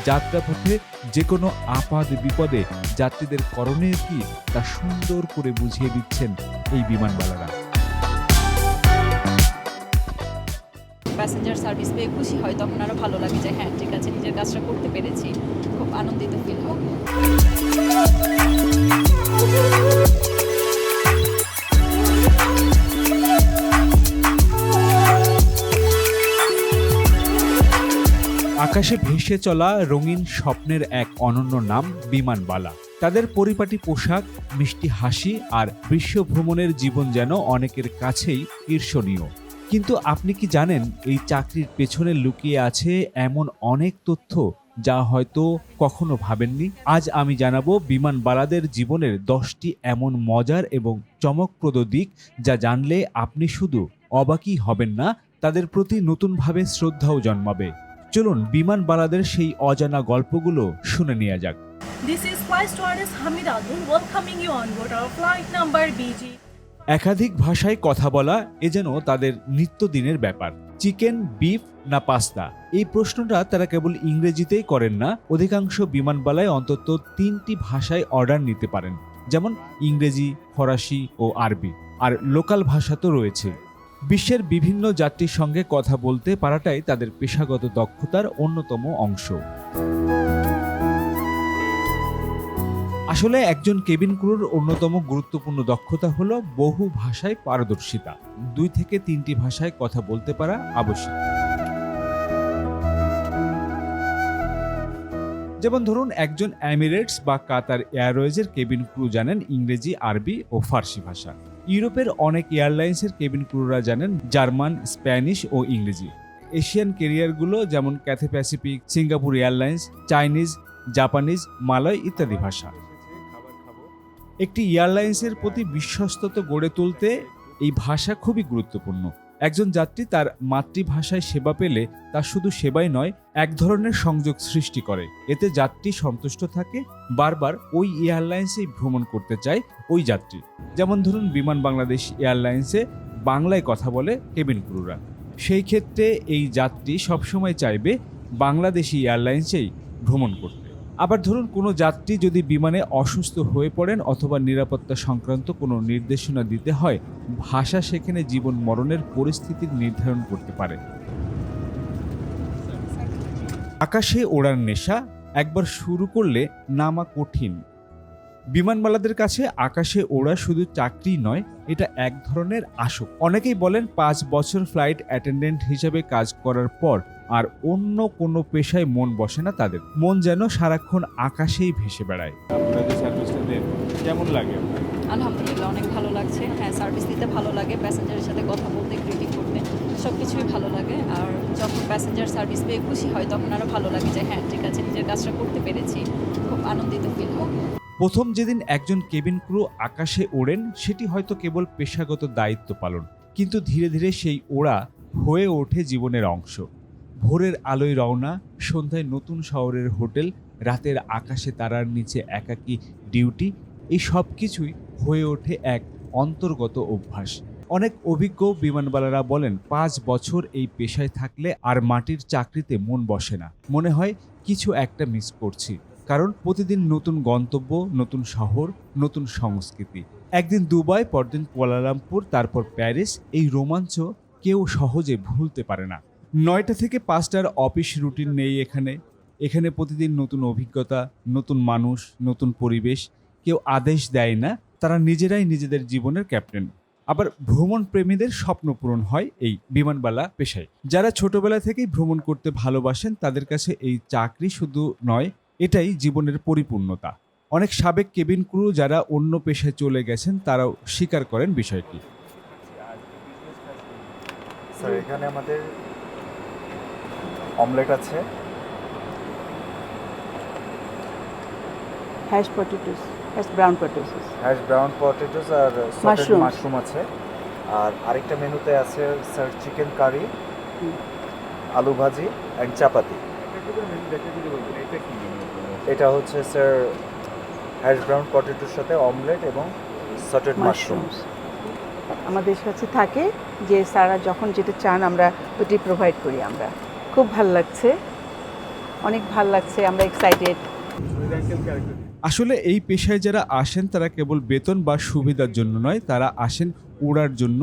যাত্রাপথে যে কোনো আপাদ বিপদে যাত্রীদের করণীয় কি তা সুন্দর করে বুঝিয়ে দিচ্ছেন এই বিমানবালারা। প্যাসেঞ্জার সার্ভিস পেয়ে খুশি হয়, তখন আরো ভালো লাগে যে হ্যাঁ ঠিক আছে, নিজের কাজটা করতে পেরেছি, খুব আনন্দিত ফিল হয়। আকাশে ভেসে চলা রঙিন স্বপ্নের এক অনন্য নাম বিমানবালা। তাদের পরিপাটি পোশাক, মিষ্টি হাসি আর বিশ্ব ভ্রমণের জীবন যেন অনেকের কাছেই ঈর্ষণীয়। কিন্তু আপনি কি জানেন এই চাকরির পেছনে লুকিয়ে আছে এমন অনেক তথ্য যা হয়তো কখনো ভাবেননি? আজ আমি জানাবো বিমানবালাদের জীবনের 10টি এমন মজার এবং চমকপ্রদ দিক যা জানলে আপনি শুধু অবাকই হবেন না, তাদের প্রতি নতুনভাবে শ্রদ্ধাও জন্মাবে। চলুন বিমানবালাদের সেই অজানা গল্পগুলো শুনে নেওয়া যাক। This is Flight Stewardess Hamida Adul welcoming you on board our flight number BG. একাধিক ভাষায় কথা বলা এ যেন তাদের নিত্যদিনের ব্যাপার। চিকেন, বিফ না পাস্তা, এই প্রশ্নটা তারা কেবল ইংরেজিতেই করেন না, অধিকাংশ বিমানবালায় অন্তত 3টি ভাষায় অর্ডার নিতে পারেন, যেমন ইংরেজি, ফরাসি ও আরবি। আর লোকাল ভাষা তো রয়েছে। বিশ্বের বিভিন্ন যাত্রীর সঙ্গে কথা বলতে পারাটাই তাদের পেশাগত দক্ষতার অন্যতম অংশ। আসলে একজন কেবিন ক্রুর অন্যতম গুরুত্বপূর্ণ দক্ষতা হলো বহু ভাষায় পারদর্শিতা। 2 থেকে 3টি ভাষায় কথা বলতে পারা আবশ্যক। যেমন ধরুন, একজন এমিরেটস বা কাতার এয়ারওয়েজের কেবিন ক্রু জানেন ইংরেজি, আরবি ও ফার্সি ভাষা। ইউরোপের অনেক এয়ারলাইন্সের কেবিন ক্রুরা জানেন জার্মান, স্প্যানিশ ও ইংরেজি। এশিয়ান ক্যারিয়ারগুলো যেমন Cathay Pacific, Singapore airlines, Chinese, Japanese, Malay ইত্যাদি ভাষা। একটি এয়ারলাইন্সের প্রতি বিশ্বস্ততা গড়ে তুলতে এই ভাষা খুবই গুরুত্বপূর্ণ। একজন যাত্রী তার মাতৃভাষায় সেবা পেলে তা শুধু সেবাই নয়, এক ধরনের সংযোগ সৃষ্টি করে। এতে যাত্রী সন্তুষ্ট থাকে, বারবার ওই এয়ারলাইন্সেই ভ্রমণ করতে চায় ওই যাত্রী। যেমন ধরুন, বিমান বাংলাদেশ এয়ারলাইন্সে বাংলায় কথা বলে কেবিন ক্রুরা। সেই ক্ষেত্রে এই যাত্রী সবসময় চাইবে বাংলাদেশি এয়ারলাইন্সেই ভ্রমণ করতে। আবার ধরুন, কোনো যাত্রী যদি বিমানে অসুস্থ হয়ে পড়েন অথবা নিরাপত্তা সংক্রান্ত কোনো নির্দেশনা দিতে হয়, ভাষা সেখানে জীবন মরণের পরিস্থিতির নির্ধারণ করতে পারে। আকাশে ওড়ার নেশা একবার শুরু করলে নামা কঠিন। বিমানবালাদের কাছে আকাশে ওড়া শুধু চাকরি নয়, এটা এক ধরনের আসক। অনেকেই বলেন 5 বছর ফ্লাইট অ্যাটেন্ডেন্ট হিসেবে কাজ করার পর আর অন্য কোনো পেশায় মন বসে না তাদের। মন যেন সারাক্ষণ আকাশেই ভেসে বেড়ায়। আপনাদের সার্ভিসটা দেন কেমন লাগে? আলহামদুলিল্লাহ, অনেক ভালো লাগছে। হ্যাঁ, সার্ভিস দিতে ভালো লাগে, প্যাসেঞ্জারের সাথে কথা বলতে, গ্রিটিং করতে, সব কিছুই ভালো লাগে। আর যখন প্যাসেঞ্জার সার্ভিস পেয়ে খুশি হয়, তখন আরো ভালো লাগে যে হ্যাঁ ঠিক আছে, নিজের কাজটা করতে পেরেছি, খুব আনন্দিত ফিল হয়। প্রথম যেদিন একজন কেবিন ক্রু আকাশে ওড়েন, সেটি হয়তো কেবল পেশাগত দায়িত্ব পালন, কিন্তু ধীরে ধীরে সেই ওড়া হয়ে ওঠে জীবনের অংশ। ভোরের আলোয় রওনা, সন্ধ্যায় নতুন শহরের হোটেল, রাতের আকাশে তারার নিচে একাকী ডিউটি, এই সব কিছুই হয়ে ওঠে এক অন্তর্গত অভ্যাস। অনেক অভিজ্ঞ বিমানবালারা বলেন 5 বছর এই পেশায় থাকলে আর মাটির চাকরিতে মন বসে না, মনে হয় কিছু একটা মিস করছি। কারণ প্রতিদিন নতুন গন্তব্য, নতুন শহর, নতুন সংস্কৃতি। একদিন দুবাই, পরদিন কুয়ালালামপুর, তারপর প্যারিস। এই রোমাঞ্চ কেউ সহজে ভুলতে পারে না। 9টা থেকে 5টার অফিস রুটিন নেই এখানে। এখানে প্রতিদিন নতুন অভিজ্ঞতা, নতুন মানুষ, নতুন পরিবেশ। কেউ আদেশ দেয় না, তারা নিজেরাই নিজেদের জীবনের ক্যাপ্টেন। আবার ভ্রমণ প্রেমীদের স্বপ্ন পূরণ হয় এই বিমানবালা পেশায়। যারা ছোটবেলা থেকেই ভ্রমণ করতে ভালোবাসেন, তাদের কাছে এই চাকরি শুধু নয়, এটাই জীবনের পরিপূর্ণতা। অনেক সাবেক কেবিন ক্রু যারা অন্য পেশায় চলে গেছেন, তারাও স্বীকার করেন বিষয়টি। স্যার, এখানে আমাদের অমলেট আছে, hash potatoes, hash brown potatoes, আর সটেড মাশরুম আছে। আর আরেকটা মেনুতে আছে স্যার চিকেন কারি, আলু ভাজি অ্যান্ড চাপাতি। এটা হচ্ছে স্যার হ্যাশ ব্রাউন পটেটোর সাথে অমলেট এবং সটেড মাশরুম। আমাদের কাছে থাকে যে স্যাররা যখন যেটা চান আমরা ওটি প্রোভাইড করি। আমরা খুব ভালো লাগছে। অনেক ভালো লাগছে, আমরা এক্সাইটেড। আসলে এই পেশায় যারা আসেন তারা কেবল বেতন বা সুবিধার জন্য নয়, তারা আসেন ওড়ার জন্য,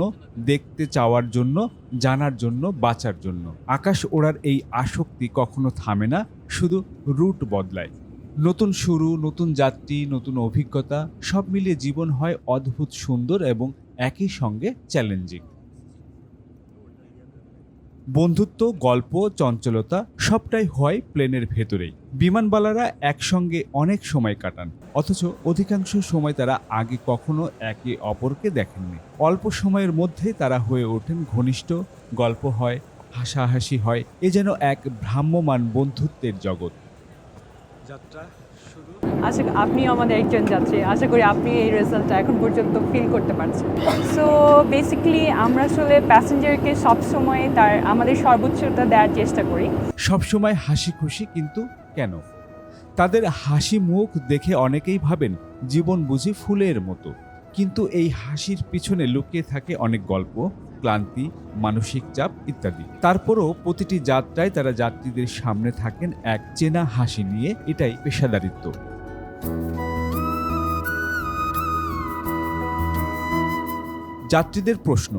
দেখতে চাওয়ার জন্য, জানার জন্য, বাঁচার জন্য। আকাশ ওড়ার এই আসক্তি কখনো থামে না, শুধু রুট বদলায়। নতুন শুরু, নতুন যাত্রী, নতুন অভিজ্ঞতা, সব মিলিয়ে জীবন হয় অদ্ভুত সুন্দর এবং একই সঙ্গে চ্যালেঞ্জিং। বন্ধুত্ব, গল্প, চঞ্চলতা সবটাই হয় প্লেনের ভেতরেই। বিমানবালারা একসঙ্গে অনেক সময় কাটান, অথচ অধিকাংশ সময় তারা আগে কখনো একে অপরকে দেখেননি। অল্প সময়ের মধ্যে তারা হয়ে ওঠেন ঘনিষ্ঠ, গল্প হয়, হাসাহাসি হয়। এ যেন এক ভ্রাম্যমান বন্ধুত্বের জগৎ। যাত্রা শুরু। আশা আপনিও আমাদের একজন যাত্রী, আশা করি আপনি এই রেজাল্টটা এখন পর্যন্ত ফিল করতে পারছেন। সো বেসিক্যালি আমরা আসলে প্যাসেঞ্জারকে সবসময় আমাদের সর্বোচ্চটা দেওয়ার চেষ্টা করি। সবসময় হাসি খুশি, কিন্তু কেন? তাদের হাসি মুখ দেখে অনেকেই ভাবেন জীবন বুঝি ফুলের মতো, কিন্তু এই হাসির পিছনে লুকিয়ে থাকে অনেক গল্প, ক্লান্তি, মানসিক চাপ ইত্যাদি। তারপরও প্রতিটি যাত্রায় তারা যাত্রীদের সামনে থাকেন এক চেনা হাসি নিয়ে। এটাই পেশাদারিত্ব। যাত্রীদের প্রশ্ন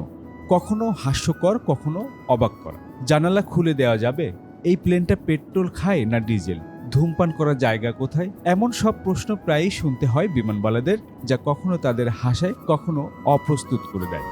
কখনো হাস্যকর, কখনো অবাক করা। জানালা খুলে দেওয়া যাবে? এই প্লেনটা পেট্রোল খায় না ডিজেল? ধূমপান করার জায়গা কোথায়? এমন সব প্রশ্ন প্রায়ই শুনতে হয় বিমানবালাদের, যা কখনো তাদের হাসায়, কখনো অপ্রস্তুত করে দেয়।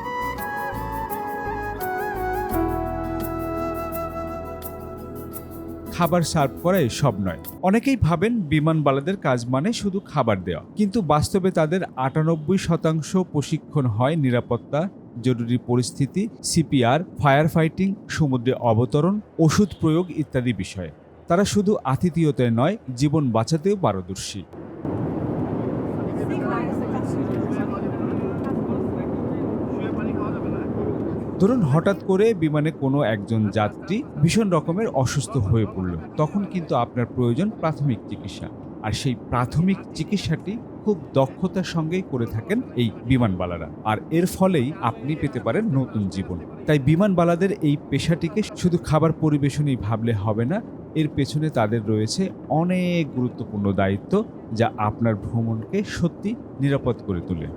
খাবার সার্ভ করাই সব নয়। অনেকেই ভাবেন বিমানবালাদের কাজ মানে শুধু খাবার দেওয়া, কিন্তু বাস্তবে তাদের 98% প্রশিক্ষণ হয় নিরাপত্তা, জরুরি পরিস্থিতি, সিপিআর, ফায়ার ফাইটিং, সমুদ্রে অবতরণ, ওষুধ প্রয়োগ ইত্যাদি বিষয়ে। তারা শুধু আতিথেয়তায় নয়, জীবন বাঁচাতেও পারদর্শী। ধরুন হঠাৎ করে বিমানে কোনো একজন যাত্রী ভীষণ রকমের অসুস্থ হয়ে পড়ল, তখন কিন্তু আপনার প্রয়োজন প্রাথমিক চিকিৎসা। আর সেই প্রাথমিক চিকিৎসাটি খুব দক্ষতার সঙ্গেই করে থাকেন এই বিমানবালারা, আর এর ফলেই আপনি পেতে পারেন নতুন জীবন। তাই বিমানবালাদের এই পেশাটিকে শুধু খাবার পরিবেশনই ভাবলে হবে না, এর পেছনে তাদের রয়েছে অনেক গুরুত্বপূর্ণ দায়িত্ব, যা আপনার ভ্রমণকে সত্যি নিরাপদ করে তোলে।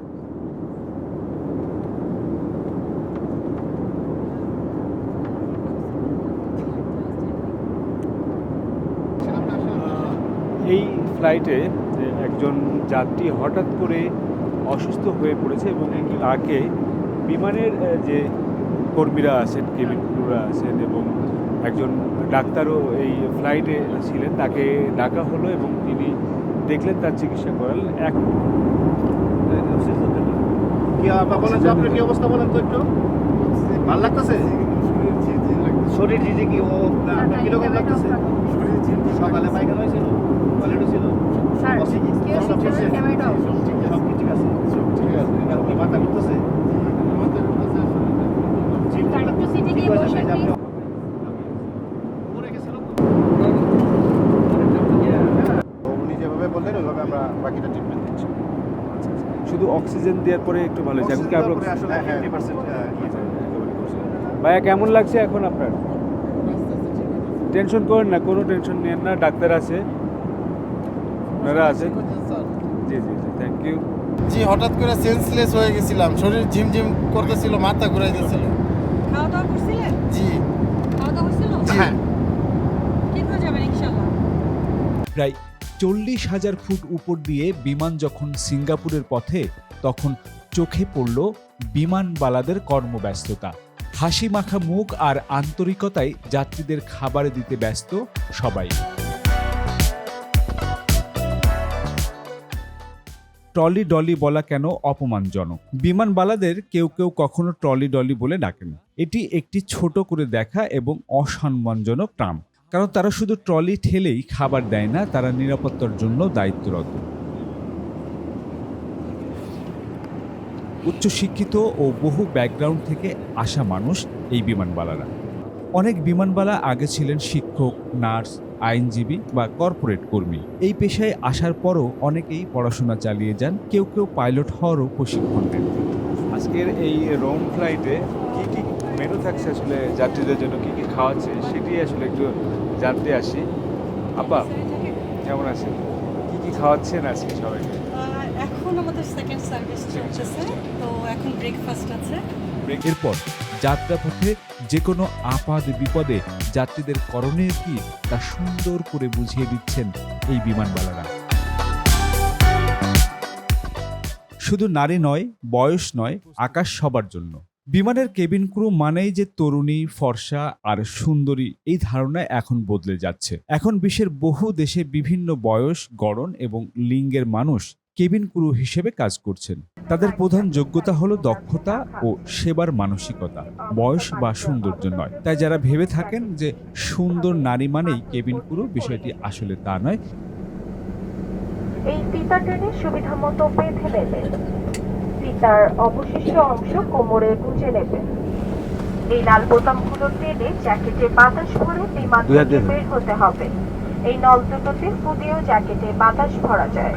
এই ফ্লাইটে একজন যাত্রী হঠাৎ করে অসুস্থ হয়ে পড়েছে এবং তাকে বিমানের যে কর্মীরা আছেন, কেবিন ক্রুরা আছেন এবং একজন ডাক্তারও এই ফ্লাইটে ছিলেন, তাকে ডাকা হলো এবং তিনি দেখলেন, তার চিকিৎসা করালেন। আপনার কি অবস্থা বলেন তো একটু? ভালো লাগতেছে? শরীর ঝিঝি কি ও কিরকম লাগতেছে? সকালে পায়খানা হয়েছিল, টয়লেট হয়েছিল, সব কিছু ঠিক আছে, ঠিক আছে। কি মাথা ঘুরতেছে? উনি যেভাবে বললেন ওইভাবে আমরা বাকিটা ট্রিটমেন্ট দিচ্ছি। শুধু অক্সিজেন দেওয়ার পরে একটু ভালো হয়েছে। আসলে 50% ভাইয়া কেমন লাগছে এখন আপনার? টেনশন করেন না, কোনো টেনশন নেন না, ডাক্তার আছে, ওনারা আছেন। জি জি জি, থ্যাংক ইউ। জি, হঠাৎ করে সেন্সলেস হয়ে গেছিলাম, শরীর ঝিমঝিম করতেছিল, মাথা ঘুরাই দিয়েছিল। খাওয়া দাওয়া করছিলেন? জি। খাওয়া দাওয়া হয়েছিল? হ্যাঁ। ঠিক হয়ে যাবেন ইনশাআল্লাহ। প্রায় 40,000 ফুট উপর দিয়ে বিমান যখন সিঙ্গাপুরের পথে, তখন চোখে পড়ল বিমানবালাদের কর্মব্যস্ততা। হাসি মাখা মুখ আর আন্তরিকতায় যাত্রীদের খাবার দিতে ব্যস্ত সবাই। ট্রলি ডলি বলা কেন অপমানজনক? বিমানবালাদের কেউ কেউ কখনো ট্রলি ডলি বলে ডাকেন। এটি একটি ছোট করে দেখা এবং অসম্মানজনক টার্ম, কারণ তারা শুধু ট্রলি ঠেলেই খাবার দেয় না, তারা নিরাপত্তার জন্য দায়িত্বরত। উচ্চশিক্ষিত ও বহু ব্যাকগ্রাউন্ড থেকে আসা মানুষ এই বিমানবালারা। অনেক বিমানবালা আগে ছিলেন শিক্ষক, নার্স, আইনজীবী বা কর্পোরেট কর্মী। এই পেশায় আসার পরও অনেকেই পড়াশোনা চালিয়ে যান, কেউ কেউ পাইলট হওয়ারও প্রশিক্ষণ নেন। আজকের এই রোম ফ্লাইটে কি কি মেনু থাকছে, আসলে যাত্রীদের জন্য কি কি খাওয়াচ্ছে, সেটি আসলে একটু জানতে আসি। আপা কেমন আছেন? কি কি খাওয়াচ্ছেন আজকে সবাইকে? এখন আমাদের সেকেন্ড সার্ভিস চলতেছে, তো এখন ব্রেকফাস্ট আছে। এরপর যাত্রাপথে যে কোনো আপাদ বিপদে যাত্রীদের করণীয় কি তা সুন্দর করে বুঝিয়ে দিচ্ছেন এই বিমানবালারা। শুধু নারী নয়, বয়স নয়, আকাশ সবার জন্য। বিমানের কেবিন ক্রু মানেই যে তরুণী, ফর্সা আর সুন্দরী, এই ধারণা এখন বদলে যাচ্ছে। এখন বিশ্বের বহু দেশে বিভিন্ন বয়স, গড়ন এবং লিঙ্গের মানুষ কেবিন ক্রু হিসেবে কাজ করছেন। তাদের প্রধান যোগ্যতা হলো দক্ষতা ও সেবার মানসিকতা, বয়স বা সৌন্দর্য নয়। তাই যারা ভেবে থাকেন যে সুন্দর নারী মানেই কেবিন ক্রু, বিষয়টি আসলে তা নয়। এই ফিতা টেনে সুবিধা মতো বেঁধে নেবেন। ফিতার অবশিষ্ট অংশ কোমরে গুঁজে নেবেন। এই লাল বোতামগুলো টেনে জ্যাকেটে বাতাস ভরে বিমান থেকে বের হতে হবে। এই নল দুটোতে ফু দিয়েও জ্যাকেটে বাতাস ভরা যায়।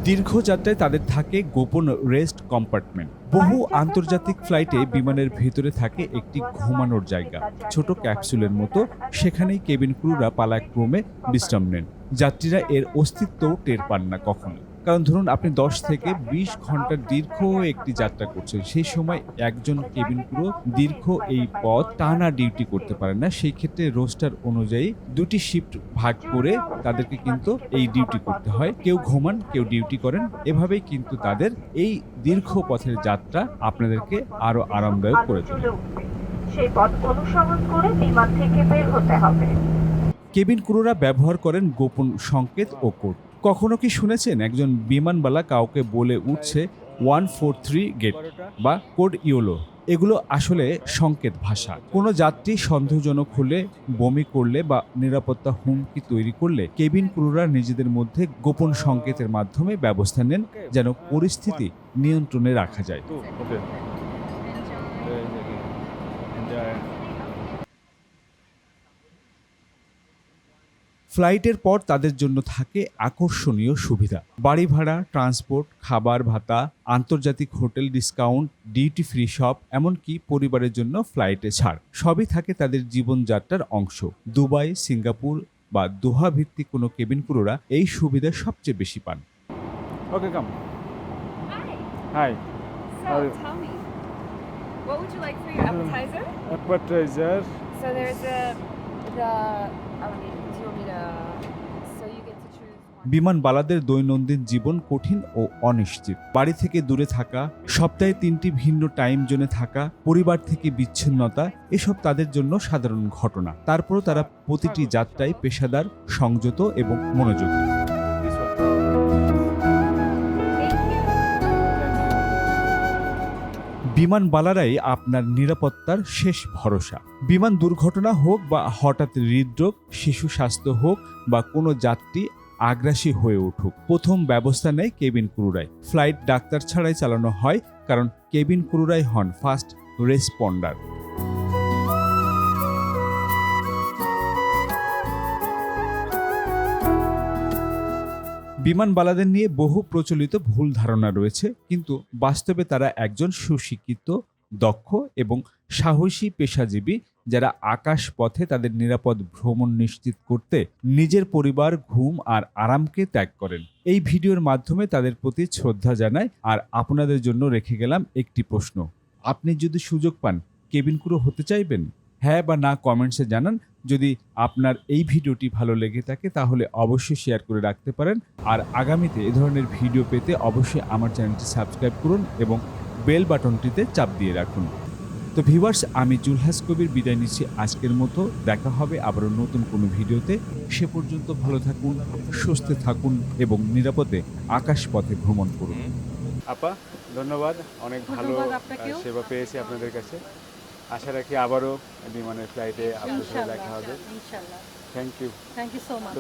দীর্ঘ যাত্রায় তাদের থাকে গোপন রেস্ট কম্পার্টমেন্ট। বহু আন্তর্জাতিক ফ্লাইটে বিমানের ভেতরে থাকে একটি ঘুমানোর জায়গা, ছোট ক্যাপসুলের মতো। সেখানেই কেবিন ক্রুরা পালাক্রমে বিশ্রাম নেন। যাত্রীরা এর অস্তিত্বও টের পান না কখনো। কারণ ধরুন আপনি 10 থেকে 20 ঘন্টার দীর্ঘ একটি যাত্রা করছেন, সেই সময় একজন কেবিন ক্রু দীর্ঘ এই পথ টানা ডিউটি করতে পারে না। সেই ক্ষেত্রে রোস্টার অনুযায়ী দুটি শিফট ভাগ করে তাদেরকে কিন্তু এই ডিউটি করতে হয়। কেউ ঘুমান, কেউ ডিউটি করেন। এভাবেই কিন্তু তাদের এই দীর্ঘ পথের যাত্রা আপনাদেরকে আরো আরামদায়ক করে তোলে। সেই পথ অনুসরণ করে বিমান থেকে বের হতে হবে। কেবিন ক্রুরা ব্যবহার করেন গোপন সংকেত ও কোড। কখনো কি শুনেছেন একজন বিমানবালা কাউকে বলে উঠছে 143 গেট বা কোড ইয়োলো? এগুলো আসলে সংকেত ভাষা। কোনো যাত্রী সন্দেহজনক হলে, বমি করলে বা নিরাপত্তা হুমকি তৈরি করলে কেবিন ক্রুরা নিজেদের মধ্যে গোপন সংকেতের মাধ্যমে ব্যবস্থা নেন যেন পরিস্থিতি নিয়ন্ত্রণে রাখা যায়। ফ্লাইটের পর তাদের জন্য থাকে আকর্ষণীয় সুবিধা, বাড়ি ভাড়া, ট্রান্সপোর্ট, খাবার ভাতা, আন্তর্জাতিক hotel discount, duty free shop, এমনকি পরিবারের জন্য ফ্লাইটে ছাড়। সবই থাকে তাদের জীবনযাত্রার অংশ। দুবাই, সিঙ্গাপুর বা দোহা ভিত্তিক কোনো কেবিন ক্রুরা এই সুবিধা সবচেয়ে বেশি পান। ওকে, কাম। High. So tell me, what would you like for your appetizer? Appetizer. So there's do you want me to, so you get to choose one. বিমানবালাদের দৈনন্দিন জীবন কঠিন ও অনিশ্চিত। বাড়ি থেকে দূরে থাকা, সপ্তাহে 3টি ভিন্ন টাইম জোনে থাকা, পরিবার থেকে বিচ্ছিন্নতা, এসব তাদের জন্য সাধারণ ঘটনা। তারপরও তারা প্রতিটি যাত্রায় পেশাদার, সংযত এবং মনোযোগী। বিমানবালারাই আপনার নিরাপত্তার শেষ ভরসা। বিমান দুর্ঘটনা হোক বা হঠাৎ হৃদরোগ, শিশু স্বাস্থ্য হোক বা কোনো যাত্রী আগ্রাসী হয়ে উঠুক, প্রথম ব্যবস্থা নেয় কেবিন ক্রুরাই। ফ্লাইট ডাক্তার ছাড়াই চালানো হয়, কারণ কেবিন ক্রুরাই হন ফার্স্ট রেসপন্ডার। বিমানবালাদের নিয়ে বহু প্রচলিত ভুল ধারণা রয়েছে, কিন্তু বাস্তবে তারা একজন সুশিক্ষিত, দক্ষ এবং সাহসী পেশাজীবী, যারা আকাশ পথে তাদের নিরাপদ ভ্রমণ নিশ্চিত করতে নিজের পরিবার, ঘুম আর আরামকে ত্যাগ করেন। এই ভিডিওর মাধ্যমে তাদের প্রতি শ্রদ্ধা জানাই। আর আপনাদের জন্য রেখে গেলাম একটি প্রশ্ন: আপনি যদি সুযোগ পান, কেবিন ক্রু হতে চাইবেন? হ্যাঁ বা না কমেন্টসে জানান। যদি আপনার এই ভিডিওটি ভালো লেগে থাকে তাহলে অবশ্যই শেয়ার করে রাখতে পারেন। আর আগামীতে এ ধরনের ভিডিও পেতে অবশ্যই আমার চ্যানেলটি সাবস্ক্রাইব করুন এবং বেল বাটনটিতে চাপ দিয়ে রাখুন। তো ভিউয়ার্স, আমি জুলহাস কবির বিদায় নিচ্ছি আজকের মতো। দেখা হবে আবারও নতুন কোনো ভিডিওতে। সে পর্যন্ত ভালো থাকুন, সুস্থ থাকুন এবং নিরাপদে আকাশ পথে ভ্রমণ করুন। আপা, ধন্যবাদ। অনেক ভালো সেবা পেয়েছি আপনাদের কাছে। আশা রাখি আবারও বিমানের ফ্লাইটে আপনাদের সাথে দেখা হবে। ইনশাআল্লাহ। Thank you. Thank you so much.